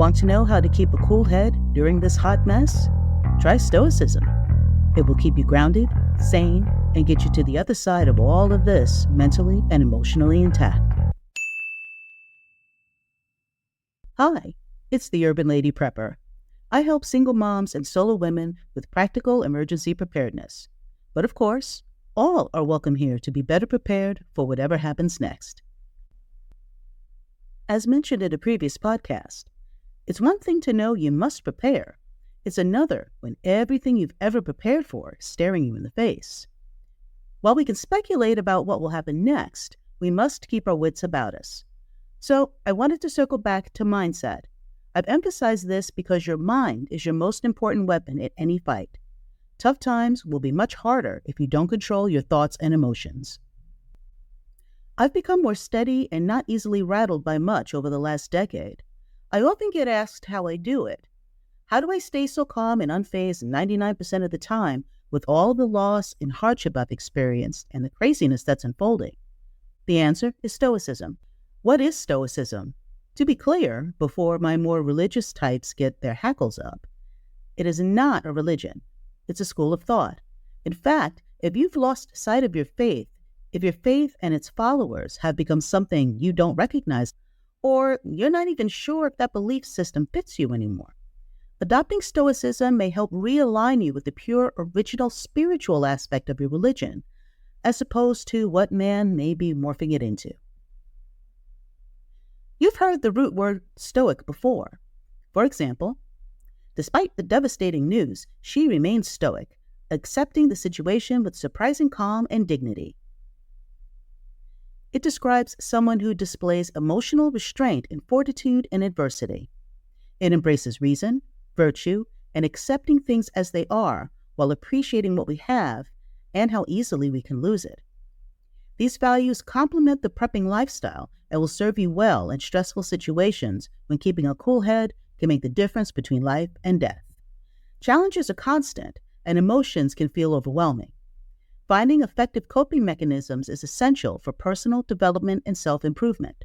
Want to know how to keep a cool head during this hot mess? Try Stoicism. It will keep you grounded, sane, and get you to the other side of all of this mentally and emotionally intact. Hi, it's the Urban Lady Prepper. I help single moms and solo women with practical emergency preparedness. But of course, all are welcome here to be better prepared for whatever happens next. As mentioned in a previous podcast, it's one thing to know you must prepare. It's another when everything you've ever prepared for is staring you in the face. While we can speculate about what will happen next, we must keep our wits about us. So I wanted to circle back to mindset. I've emphasized this because your mind is your most important weapon at any fight. Tough times will be much harder if you don't control your thoughts and emotions. I've become more steady and not easily rattled by much over the last decade. I often get asked how I do it. How do I stay so calm and unfazed 99% of the time with all the loss and hardship I've experienced and the craziness that's unfolding? The answer is Stoicism. What is Stoicism? To be clear, before my more religious types get their hackles up, it is not a religion. It's a school of thought. In fact, if you've lost sight of your faith, if your faith and its followers have become something you don't recognize, or you're not even sure if that belief system fits you anymore, adopting Stoicism may help realign you with the pure, original spiritual aspect of your religion, as opposed to what man may be morphing it into. You've heard the root word stoic before. For example, despite the devastating news, she remains stoic, accepting the situation with surprising calm and dignity. It describes someone who displays emotional restraint and fortitude in adversity. It embraces reason, virtue, and accepting things as they are while appreciating what we have and how easily we can lose it. These values complement the prepping lifestyle and will serve you well in stressful situations when keeping a cool head can make the difference between life and death. Challenges are constant and emotions can feel overwhelming. Finding effective coping mechanisms is essential for personal development and self-improvement.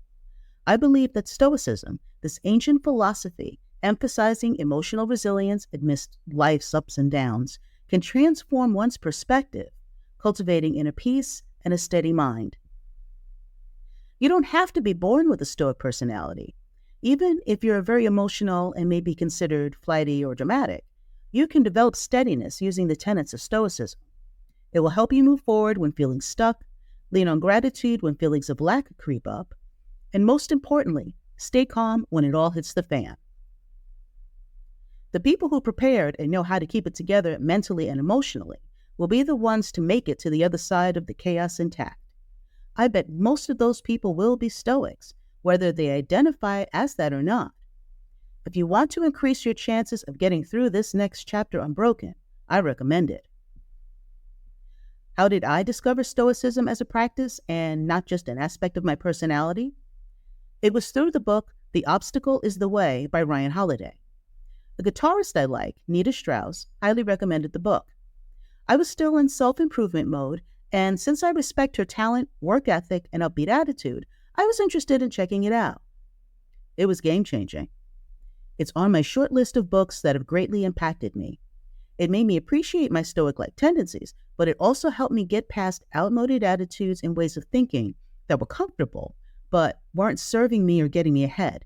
I believe that Stoicism, this ancient philosophy emphasizing emotional resilience amidst life's ups and downs, can transform one's perspective, cultivating inner peace and a steady mind. You don't have to be born with a Stoic personality. Even if you're very emotional and may be considered flighty or dramatic, you can develop steadiness using the tenets of Stoicism. It will help you move forward when feeling stuck, lean on gratitude when feelings of lack creep up, and most importantly, stay calm when it all hits the fan. The people who prepared and know how to keep it together mentally and emotionally will be the ones to make it to the other side of the chaos intact. I bet most of those people will be Stoics, whether they identify as that or not. If you want to increase your chances of getting through this next chapter unbroken, I recommend it. How did I discover Stoicism as a practice and not just an aspect of my personality? It was through the book The Obstacle is the Way by Ryan Holiday. The guitarist I like, Nita Strauss, highly recommended the book. I was still in self-improvement mode, and since I respect her talent, work ethic, and upbeat attitude, I was interested in checking it out. It was game-changing. It's on my short list of books that have greatly impacted me. It made me appreciate my stoic-like tendencies, but it also helped me get past outmoded attitudes and ways of thinking that were comfortable, but weren't serving me or getting me ahead.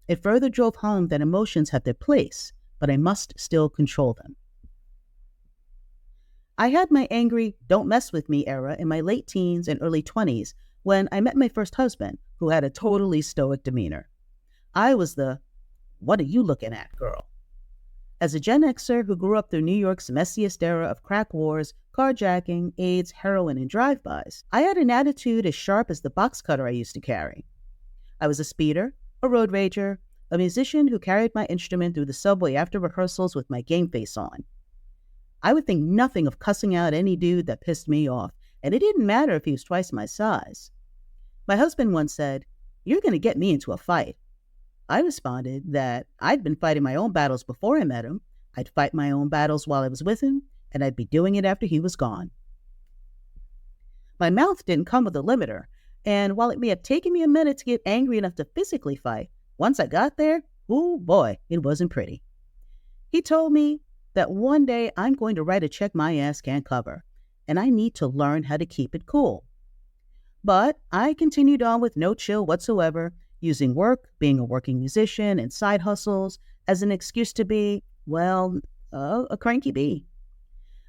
It further drove home that emotions have their place, but I must still control them. I had my angry, don't mess with me era in my late teens and early 20s when I met my first husband, who had a totally stoic demeanor. I was the, what are you looking at, girl? As a Gen Xer who grew up through New York's messiest era of crack wars, carjacking, AIDS, heroin, and drive-bys, I had an attitude as sharp as the box cutter I used to carry. I was a speeder, a road rager, a musician who carried my instrument through the subway after rehearsals with my game face on. I would think nothing of cussing out any dude that pissed me off, and it didn't matter if he was twice my size. My husband once said, "You're going to get me into a fight." I responded that I'd been fighting my own battles before I met him, I'd fight my own battles while I was with him, and I'd be doing it after he was gone. My mouth didn't come with a limiter, and while it may have taken me a minute to get angry enough to physically fight, once I got there, Oh boy, it wasn't pretty. He told me that one day I'm going to write a check my ass can't cover, and I need to learn how to keep it cool. But I continued on with no chill whatsoever, using work, being a working musician, and side hustles as an excuse to be, well, a cranky bee.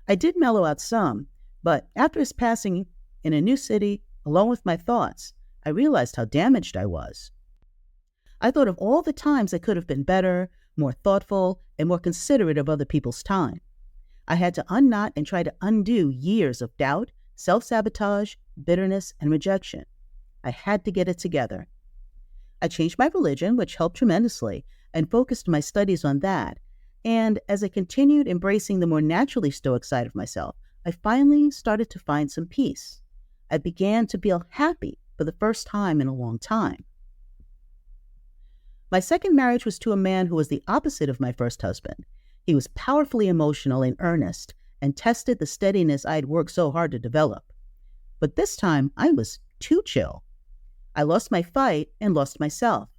I did mellow out some, but after his passing in a new city, along with my thoughts, I realized how damaged I was. I thought of all the times I could have been better, more thoughtful, and more considerate of other people's time. I had to unknot and try to undo years of doubt, self-sabotage, bitterness, and rejection. I had to get it together. I changed my religion, which helped tremendously, and focused my studies on that. And as I continued embracing the more naturally stoic side of myself, I finally started to find some peace. I began to feel happy for the first time in a long time. My second marriage was to a man who was the opposite of my first husband. He was powerfully emotional and earnest, and tested the steadiness I had worked so hard to develop. But this time, I was too chill. I lost my fight and lost myself.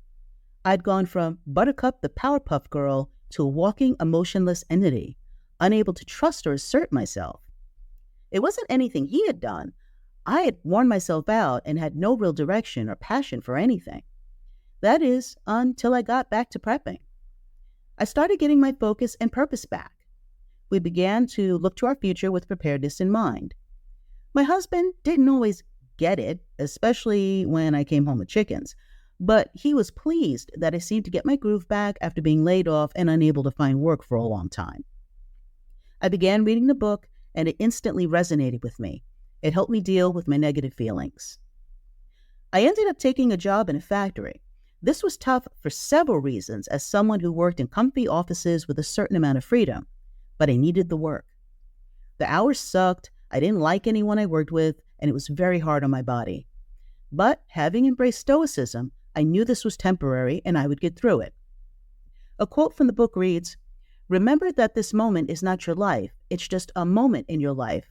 I'd gone from Buttercup the Powerpuff Girl to a walking, emotionless entity, unable to trust or assert myself. It wasn't anything he had done. I had worn myself out and had no real direction or passion for anything. That is, until I got back to prepping. I started getting my focus and purpose back. We began to look to our future with preparedness in mind. My husband didn't always get it, especially when I came home with chickens, but he was pleased that I seemed to get my groove back after being laid off and unable to find work for a long time. I began reading the book, and it instantly resonated with me. It helped me deal with my negative feelings. I ended up taking a job in a factory. This was tough for several reasons as someone who worked in comfy offices with a certain amount of freedom, but I needed the work. The hours sucked, I didn't like anyone I worked with, and it was very hard on my body. But having embraced Stoicism, I knew this was temporary and I would get through it. A quote from the book reads, "Remember that this moment is not your life, it's just a moment in your life.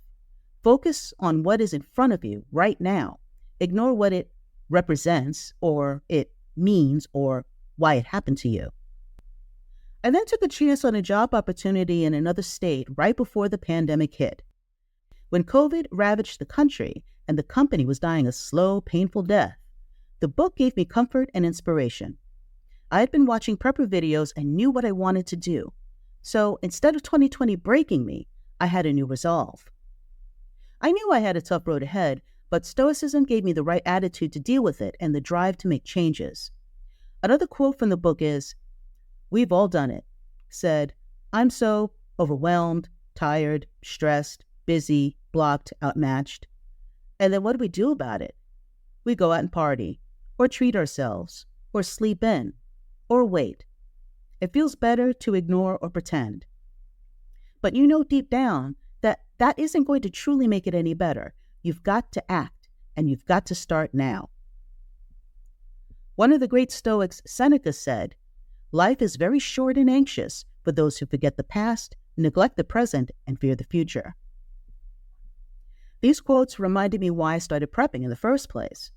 Focus on what is in front of you right now. Ignore what it represents or it means or why it happened to you." I then took a chance on a job opportunity in another state right before the pandemic hit. When COVID ravaged the country and the company was dying a slow, painful death, the book gave me comfort and inspiration. I had been watching prepper videos and knew what I wanted to do. So instead of 2020 breaking me, I had a new resolve. I knew I had a tough road ahead, but Stoicism gave me the right attitude to deal with it and the drive to make changes. Another quote from the book is, "We've all done it," said, "I'm so overwhelmed, tired, stressed, busy, blocked, outmatched." And then what do we do about it? We go out and party, or treat ourselves, or sleep in, or wait. It feels better to ignore or pretend. But you know deep down that that isn't going to truly make it any better. You've got to act, and you've got to start now. One of the great Stoics, Seneca, said, "Life is very short and anxious for those who forget the past, neglect the present, and fear the future." These quotes reminded me why I started prepping in the first place.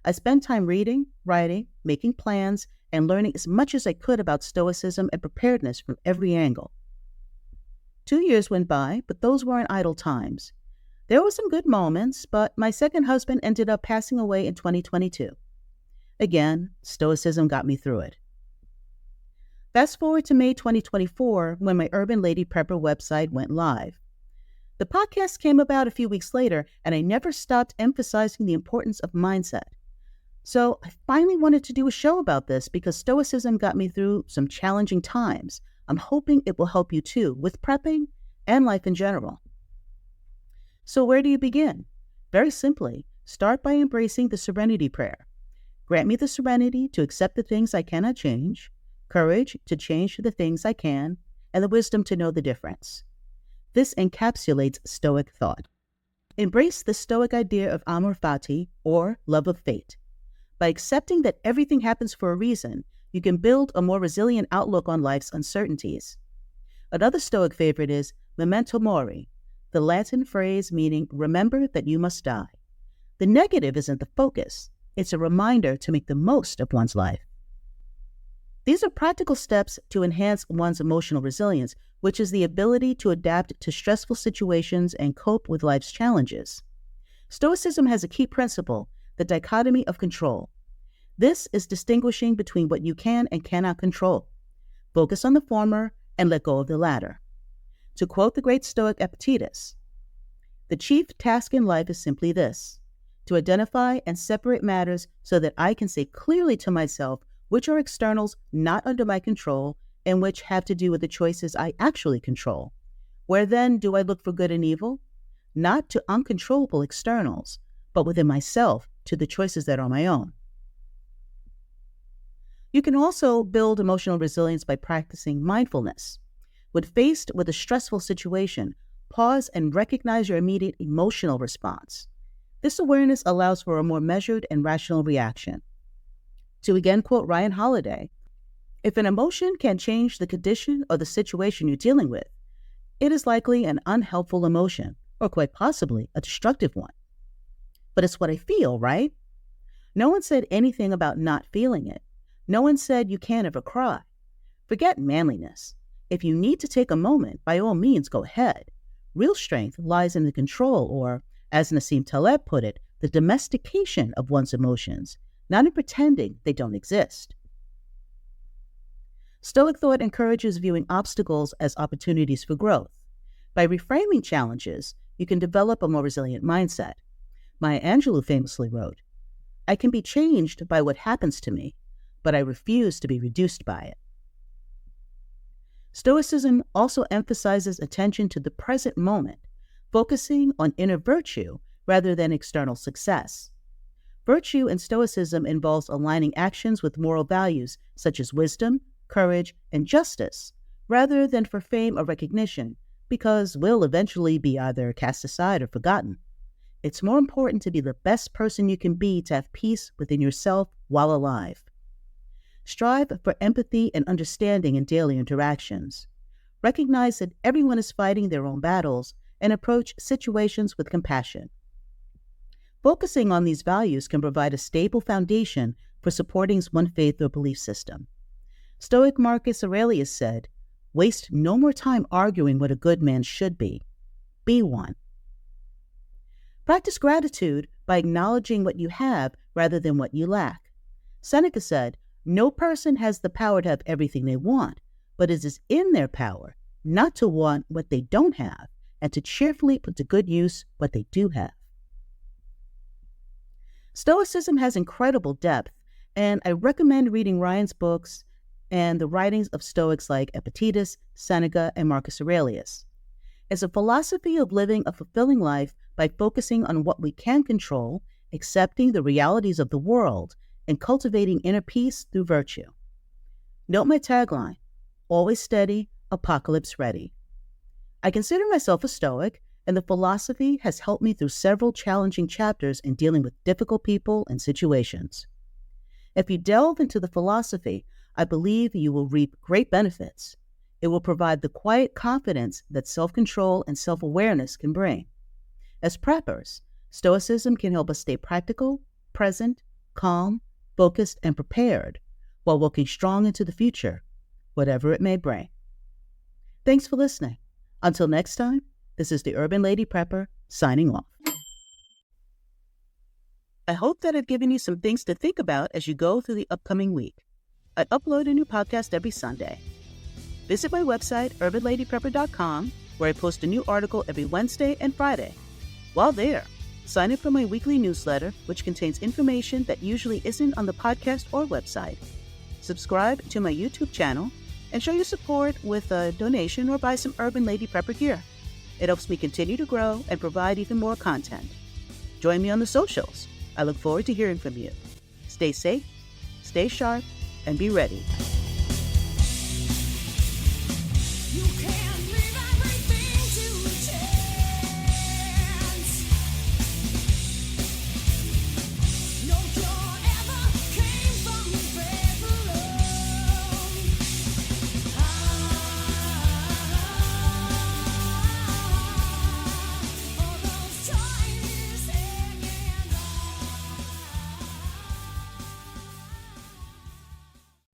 I spent time reading, writing, making plans, and learning as much as I could about Stoicism and preparedness from every angle. 2 years went by, but those weren't idle times. There were some good moments, but my second husband ended up passing away in 2022. Again, Stoicism got me through it. Fast forward to May 2024, when my Urban Lady Prepper website went live. The podcast came about a few weeks later, and I never stopped emphasizing the importance of mindset. So I finally wanted to do a show about this because Stoicism got me through some challenging times. I'm hoping it will help you too, with prepping and life in general. So where do you begin? Very simply, start by embracing the serenity prayer. Grant me the serenity to accept the things I cannot change, courage to change the things I can, and the wisdom to know the difference. This encapsulates Stoic thought. Embrace the Stoic idea of amor fati, or love of fate. By accepting that everything happens for a reason, you can build a more resilient outlook on life's uncertainties. Another Stoic favorite is memento mori, the Latin phrase meaning remember that you must die. The negative isn't the focus. It's a reminder to make the most of one's life. These are practical steps to enhance one's emotional resilience, which is the ability to adapt to stressful situations and cope with life's challenges. Stoicism has a key principle, the dichotomy of control. This is distinguishing between what you can and cannot control. Focus on the former and let go of the latter. To quote the great Stoic Epictetus, "The chief task in life is simply this, to identify and separate matters so that I can say clearly to myself which are externals not under my control and which have to do with the choices I actually control. Where then do I look for good and evil? Not to uncontrollable externals, but within myself to the choices that are my own." You can also build emotional resilience by practicing mindfulness. When faced with a stressful situation, pause and recognize your immediate emotional response. This awareness allows for a more measured and rational reaction. To again quote Ryan Holiday, "If an emotion can change the condition or the situation you're dealing with, it is likely an unhelpful emotion, or quite possibly a destructive one. But it's what I feel, right?" No one said anything about not feeling it. No one said you can't ever cry. Forget manliness. If you need to take a moment, by all means, go ahead. Real strength lies in the control, or, as Nassim Taleb put it, the domestication of one's emotions, not in pretending they don't exist. Stoic thought encourages viewing obstacles as opportunities for growth. By reframing challenges, you can develop a more resilient mindset. Maya Angelou famously wrote, "I can be changed by what happens to me, but I refuse to be reduced by it." Stoicism also emphasizes attention to the present moment, focusing on inner virtue rather than external success. Virtue in Stoicism involves aligning actions with moral values such as wisdom, courage, and justice, rather than for fame or recognition, because we'll eventually be either cast aside or forgotten. It's more important to be the best person you can be to have peace within yourself while alive. Strive for empathy and understanding in daily interactions. Recognize that everyone is fighting their own battles and approach situations with compassion. Focusing on these values can provide a stable foundation for supporting one's faith or belief system. Stoic Marcus Aurelius said, "Waste no more time arguing what a good man should be. Be one." Practice gratitude by acknowledging what you have rather than what you lack. Seneca said, "No person has the power to have everything they want, but it is in their power not to want what they don't have and to cheerfully put to good use what they do have." Stoicism has incredible depth, and I recommend reading Ryan's books and the writings of Stoics like Epictetus, Seneca, and Marcus Aurelius. It's a philosophy of living a fulfilling life by focusing on what we can control, accepting the realities of the world, and cultivating inner peace through virtue. Note my tagline, "Always steady, apocalypse ready." I consider myself a Stoic, and the philosophy has helped me through several challenging chapters in dealing with difficult people and situations. If you delve into the philosophy, I believe you will reap great benefits. It will provide the quiet confidence that self-control and self-awareness can bring. As preppers, Stoicism can help us stay practical, present, calm, focused, and prepared while walking strong into the future, whatever it may bring. Thanks for listening. Until next time, this is the Urban Lady Prepper signing off. I hope that I've given you some things to think about as you go through the upcoming week. I upload a new podcast every Sunday. Visit my website, urbanladyprepper.com, where I post a new article every Wednesday and Friday. While there, sign up for my weekly newsletter, which contains information that usually isn't on the podcast or website. Subscribe to my YouTube channel and show your support with a donation or buy some Urban Lady Prepper gear. It helps me continue to grow and provide even more content. Join me on the socials. I look forward to hearing from you. Stay safe, stay sharp, and be ready. You can